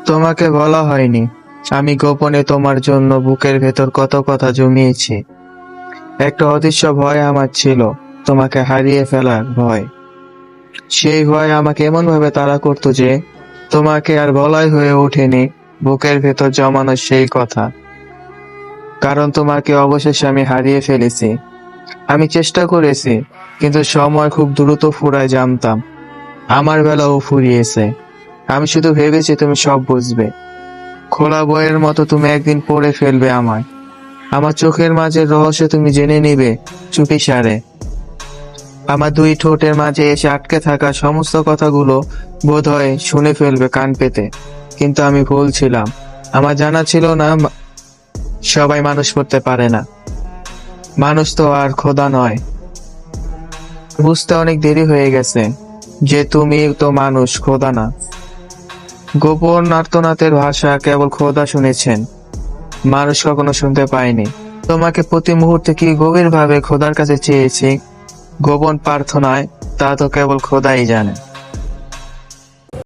তোমাকে বলা হয়নি, আমি গোপনে তোমার জন্য বুকের ভেতর কত কথা জমিয়েছি। একটা অদৃশ্য ভয় আমার ছিল, তোমাকে হারিয়ে ফেলার ভয়। সেই ভয় আমাকে এমন ভাবে তাড়া করতো যে তোমাকে আর বলাই হয়ে ওঠেনি বুকের ভেতর জমানো সেই কথা। কারণ তোমাকে অবশেষে আমি হারিয়ে ফেলেছি। আমি চেষ্টা করেছি, কিন্তু সময় খুব দ্রুত ফুরায় জানতাম। আমার বেলাও ফুরিয়েছে। আমি শুধু ভেবেছি তুমি সব বুঝবে। খোলা বইয়ের মতো তুমি একদিন পড়ে ফেলবে আমায়। আমার চোখের মাঝের রহস্য তুমি জেনে নিবে চুপিসারে। আমার দুই ঠোঁটের মাঝে এসে আটকে থাকা সমস্ত কথাগুলো বোধহয় শুনে ফেলবে কান পেতে। কিন্তু আমি ভুল ছিলাম। আমার জানা ছিল না সবাই মানুষ করতে পারে না। মানুষ তো আর খোদা নয়। বুঝতে অনেক দেরি হয়ে গেছে যে তুমি তো মানুষ, খোদা না। গোপন আর্তনাদের ভাষা কেবল খোদা শুনেছেন, মানুষ কখনো শুনতে পায়নি। তোমাকে প্রতি মুহূর্তে কি গভীরভাবে খোদার কাছে চেয়েছি গোপন প্রার্থনায়, তা তো কেবল খোদাই জানে।